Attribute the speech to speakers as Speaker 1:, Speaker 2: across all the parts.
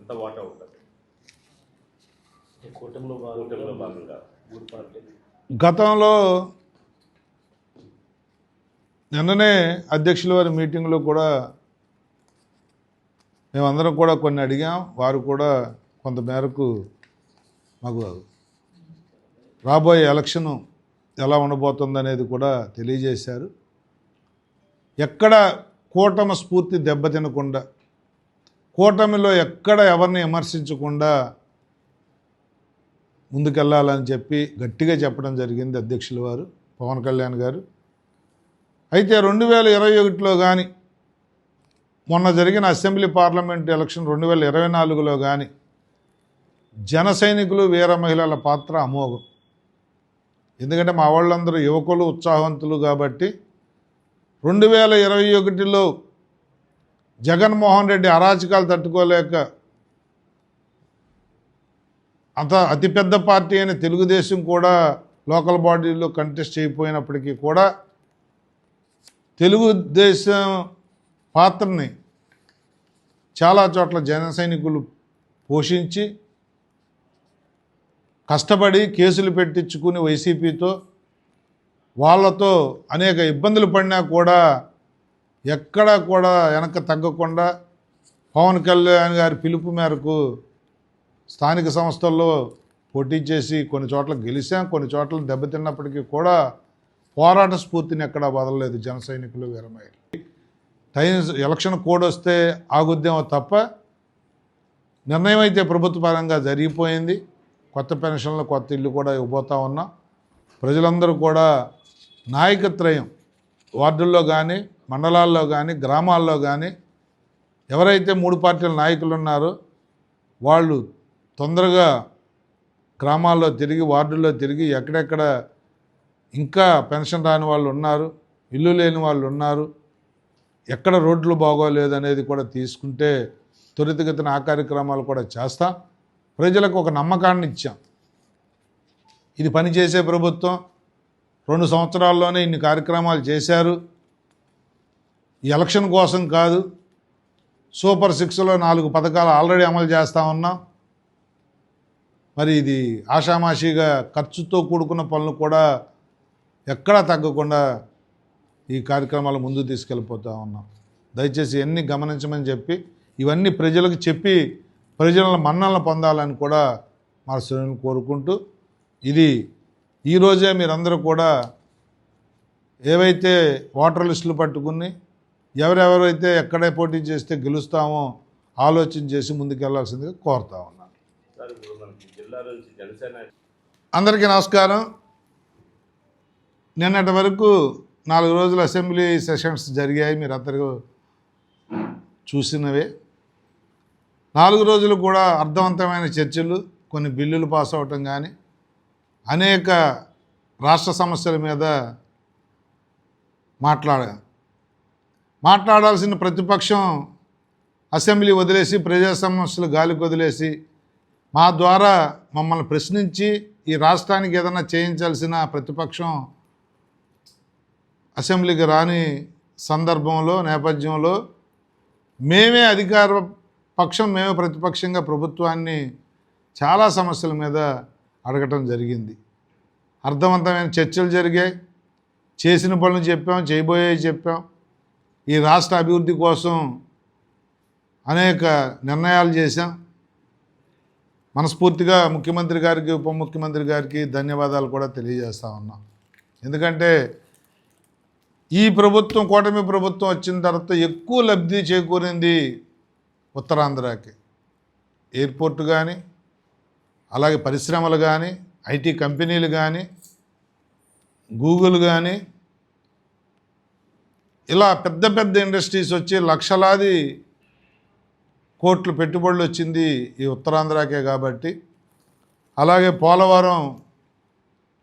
Speaker 1: ఎంత వాటా ఉంటుంది కూటమిలో భాగంగా ఊరు పార్టీ?
Speaker 2: గతంలో నిన్ననే అధ్యక్షుల వారి మీటింగ్లో కూడా మేమందరం కూడా కొన్ని అడిగాం. వారు కూడా కొంత మేరకు మాకు రాబోయే ఎలక్షను ఎలా ఉండబోతుందనేది కూడా తెలియజేశారు. ఎక్కడ కూటమి స్ఫూర్తి దెబ్బతినకుండా, కూటమిలో ఎక్కడ ఎవరిని విమర్శించకుండా ముందుకెళ్ళాలని చెప్పి గట్టిగా చెప్పడం జరిగింది అధ్యక్షుల వారు పవన్ కళ్యాణ్ గారు. అయితే 2021లో కానీ, మొన్న జరిగిన అసెంబ్లీ పార్లమెంట్ ఎలక్షన్ 2024లో కానీ జన సైనికులు వీర మహిళల పాత్ర అమోఘం. ఎందుకంటే మా వాళ్ళందరూ యువకులు, ఉత్సాహవంతులు కాబట్టి 2021లో జగన్మోహన్ రెడ్డి అరాచకాలు తట్టుకోలేక అతిపెద్ద పార్టీ అయిన తెలుగుదేశం కూడా లోకల్ బాడీలో కంటెస్ట్ చేయకపోయినప్పటికీ కూడా తెలుగుదేశం పాత్రని చాలా చోట్ల జన సైనికులు పోషించి కష్టపడి కేసులు పెట్టించుకుని వైసీపీతో వాళ్ళతో అనేక ఇబ్బందులు పడినా కూడా ఎక్కడా కూడా వెనక తగ్గకుండా పవన్ కళ్యాణ్ గారి పిలుపు మేరకు స్థానిక సంస్థల్లో పోటీ చేసి కొన్ని చోట్ల గెలిచాం, కొన్ని చోట్ల దెబ్బతిన్నప్పటికీ కూడా పోరాట స్ఫూర్తిని ఎక్కడా వదలలేదు జన సైనికులు వీరమయ్యారు. టైం ఎలక్షన్ కోడ్ వస్తే ఆగుద్దేమో తప్ప నిర్ణయం అయితే ప్రభుత్వ పరంగా జరిగిపోయింది. కొత్త పెన్షన్లు, కొత్త ఇల్లు కూడా ఇవ్వబోతా ఉన్నాం. ప్రజలందరూ కూడా నాయకత్రయం వార్డుల్లో కానీ, మండలాల్లో కానీ, గ్రామాల్లో కానీ ఎవరైతే 3 పార్టీల నాయకులు ఉన్నారో వాళ్ళు తొందరగా గ్రామాల్లో తిరిగి, వార్డుల్లో తిరిగి ఎక్కడెక్కడ ఇంకా పెన్షన్ రాని వాళ్ళు ఉన్నారు, ఇల్లు లేని వాళ్ళు ఉన్నారు, ఎక్కడ రోడ్లు బాగోలేదు అనేది కూడా తీసుకుంటే త్వరితగతిన ఆ కార్యక్రమాలు కూడా చేస్తాం. ప్రజలకు ఒక నమ్మకాన్ని ఇచ్చాం. ఇది పనిచేసే ప్రభుత్వం, 2 సంవత్సరాల్లోనే ఇన్ని కార్యక్రమాలు చేశారు. ఈ ఎలక్షన్ కోసం కాదు, సూపర్ 6లో 4 పథకాలు ఆల్రెడీ అమలు చేస్తూ ఉన్నాం. మరి ఇది ఆషామాషిగా ఖర్చుతో కూడుకున్న పనులు కూడా ఎక్కడా తగ్గకుండా ఈ కార్యక్రమాలు ముందుకు తీసుకెళ్ళిపోతూ ఉన్నాం. దయచేసి ఇవన్నీ గమనించమని చెప్పి, ఇవన్నీ ప్రజలకు చెప్పి ప్రజల మన్ననలు పొందాలని కూడా మా శ్రేణులు కోరుకుంటూ, ఇది ఈరోజే మీరందరూ కూడా ఏవైతే ఓటర్ లిస్టులు పట్టుకుని ఎవరెవరైతే ఎక్కడే పోటీ చేస్తే గెలుస్తామో ఆలోచన చేసి ముందుకెళ్లాల్సిందిగా కోరుతా ఉన్నాను. అందరికీ నమస్కారం. నిన్నటి వరకు 4 రోజులు అసెంబ్లీ సెషన్స్ జరిగాయి, మీరు అందరూ చూసినవే. 4 రోజులు కూడా అర్థవంతమైన చర్చలు, కొన్ని బిల్లులు పాస్ అవటం కానీ, అనేక రాష్ట్ర సమస్యల మీద మాట్లాడాల్సిన ప్రతిపక్షం అసెంబ్లీ వదిలేసి, ప్రజా సమస్యలు గాలికి వదిలేసి మా ద్వారా మమ్మల్ని ప్రశ్నించి ఈ రాష్ట్రానికి ఏదైనా చేయించాల్సిన ప్రతిపక్షం అసెంబ్లీకి రాని సందర్భంలో, నేపథ్యంలో మేమే అధికార పక్షం, మేమే ప్రతిపక్షంగా ప్రభుత్వాన్ని చాలా సమస్యల మీద అడగటం జరిగింది. అర్థవంతమైన చర్చలు జరిగాయి, చేసిన పనులు చెప్పాం, చేయబోయేవి చెప్పాం. ఈ రాష్ట్ర అభివృద్ధి కోసం అనేక నిర్ణయాలు చేశాం. మనస్ఫూర్తిగా ముఖ్యమంత్రి గారికి, ఉప ముఖ్యమంత్రి గారికి ధన్యవాదాలు కూడా తెలియజేస్తూ ఉన్నాం. ఎందుకంటే ఈ ప్రభుత్వం, కూటమి ప్రభుత్వం వచ్చిన తర్వాత ఎక్కువ లబ్ధి చేకూరింది ఉత్తరాంధ్రకి. ఎయిర్పోర్ట్ కానీ, అలాగే పరిశ్రమలు కానీ, ఐటీ కంపెనీలు కానీ, గూగుల్ కానీ, ఇలా పెద్ద పెద్ద ఇండస్ట్రీస్ వచ్చి లక్షలాది కోట్లు పెట్టుబడులు వచ్చింది ఈ ఉత్తరాంధ్రకే కాబట్టి. అలాగే పోలవరం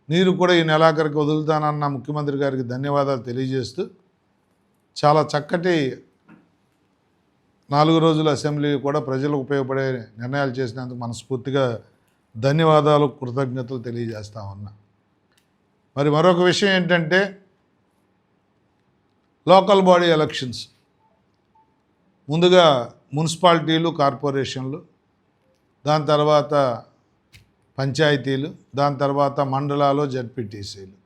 Speaker 2: నీరు కూడా ఈ నెలాఖరికి వదులుతానన్న ముఖ్యమంత్రి గారికి ధన్యవాదాలు తెలియజేస్తూ, చాలా చక్కటి 4 రోజుల అసెంబ్లీ కూడా ప్రజలకు ఉపయోగపడే నిర్ణయాలు చేసినందుకు మనస్ఫూర్తిగా ధన్యవాదాలు, కృతజ్ఞతలు తెలియజేస్తా ఉన్నా. మరి మరొక విషయం ఏంటంటే, లోకల్ బాడీ ఎలక్షన్స్ ముందుగా మున్సిపాలిటీలు, కార్పొరేషన్లు, దాని తర్వాత పంచాయతీలు, దాని తర్వాత మండలాలు, జడ్పీటీసీలు.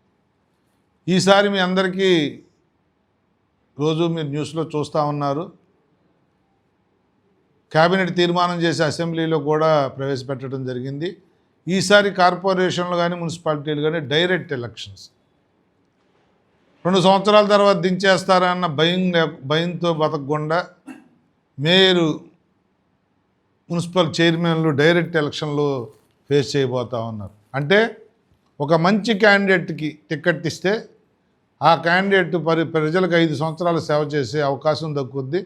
Speaker 2: ఈసారి మీ అందరికీ రోజు మీరు న్యూస్లో చూస్తూ ఉన్నారు, కేబినెట్ తీర్మానం చేసి అసెంబ్లీలో కూడా ప్రవేశపెట్టడం జరిగింది. ఈసారి కార్పొరేషన్లు కానీ మున్సిపాలిటీలు కానీ డైరెక్ట్ ఎలక్షన్స్. 2 సంవత్సరాల తర్వాత దించేస్తారన్న భయంతో బతకకుండా మేయరు, మున్సిపల్ చైర్మన్లు డైరెక్ట్ ఎలక్షన్లు ఫేస్ చేయబోతూ ఉన్నారు. అంటే ఒక మంచి క్యాండిడేట్కి టికెట్ ఇస్తే ఆ క్యాండిడేట్ ప్రజలకు 5 సంవత్సరాలు సేవ చేసే అవకాశం దక్కుద్ది.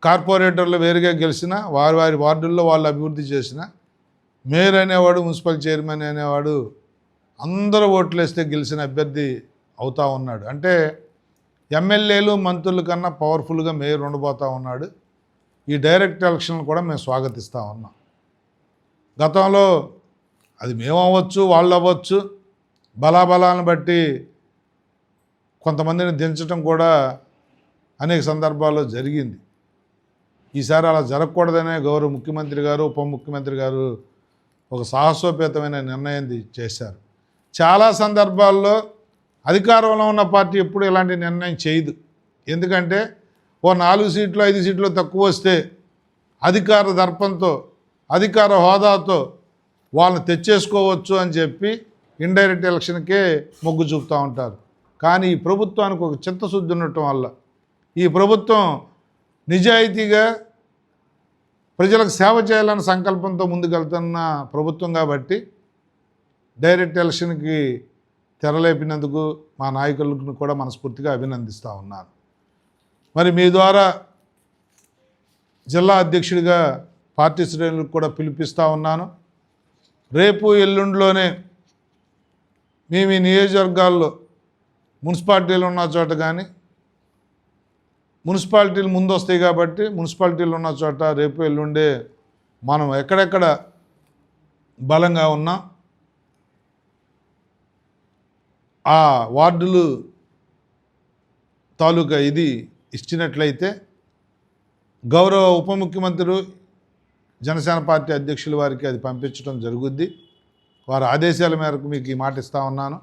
Speaker 2: కార్పొరేటర్లు వేరుగా గెలిచిన వారి వార్డుల్లో వాళ్ళు అభివృద్ధి చేసిన మేయర్ అనేవాడు, మున్సిపల్ చైర్మన్ అనేవాడు అందరూ ఓట్లు వేస్తే గెలిచిన అభ్యర్థి అవుతూ ఉన్నాడు. అంటే ఎమ్మెల్యేలు, మంత్రుల కన్నా పవర్ఫుల్గా మేయర్ ఉండబోతూ ఉన్నాడు. ఈ డైరెక్ట్ ఎలక్షన్లు కూడా మేము స్వాగతిస్తూ ఉన్నాం. గతంలో అది మేము అవ్వచ్చు, వాళ్ళు అవ్వచ్చు, బలాబలాలను బట్టి కొంతమందిని దించడం కూడా అనేక సందర్భాల్లో జరిగింది. ఈసారి అలా జరగకూడదనే గౌరవ ముఖ్యమంత్రి గారు, ఉప ముఖ్యమంత్రి గారు ఒక సాహసోపేతమైన నిర్ణయం చేశారు. చాలా సందర్భాల్లో అధికారంలో ఉన్న పార్టీ ఎప్పుడు ఇలాంటి నిర్ణయం చేయదు. ఎందుకంటే ఓ 4 సీట్లు 5 సీట్లు తక్కువ వస్తే అధికార దర్పంతో, అధికార హోదాతో వాళ్ళని తెచ్చేసుకోవచ్చు అని చెప్పి ఇండైరెక్ట్ ఎలక్షన్కే మొగ్గు చూపుతూ ఉంటారు. కానీ ఈ ప్రభుత్వానికి ఒక చిత్తశుద్ధి ఉండటం వల్ల, ఈ ప్రభుత్వం నిజాయితీగా ప్రజలకు సేవ చేయాలన్న సంకల్పంతో ముందుకెళ్తున్న ప్రభుత్వం కాబట్టి డైరెక్ట్ ఎలక్షన్కి తెరలేపినందుకు మా నాయకులను కూడా మనస్ఫూర్తిగా అభినందిస్తూ ఉన్నాను. మరి మీ ద్వారా జిల్లా అధ్యక్షుడిగా పార్టీ శ్రేణులకు కూడా పిలిపిస్తూ ఉన్నాను. రేపు ఎల్లుండిలోనే మీ నియోజకవర్గాల్లో మున్సిపాలిటీలు ఉన్న చోట కానీ, మున్సిపాలిటీలు ముందు వస్తాయి కాబట్టి మున్సిపాలిటీలు ఉన్న చోట రేపు ఎల్లుండే మనం ఎక్కడెక్కడ బలంగా ఉన్నాం ఆ వార్డులు తాలూకా ఇది ఇచ్చినట్లయితే గౌరవ ఉప ముఖ్యమంత్రి, జనసేన పార్టీ అధ్యక్షుల వారికి అది పంపించడం జరుగుద్ది. వారి ఆదేశాల మేరకు మీకు ఈ మాట ఇస్తూ ఉన్నాను.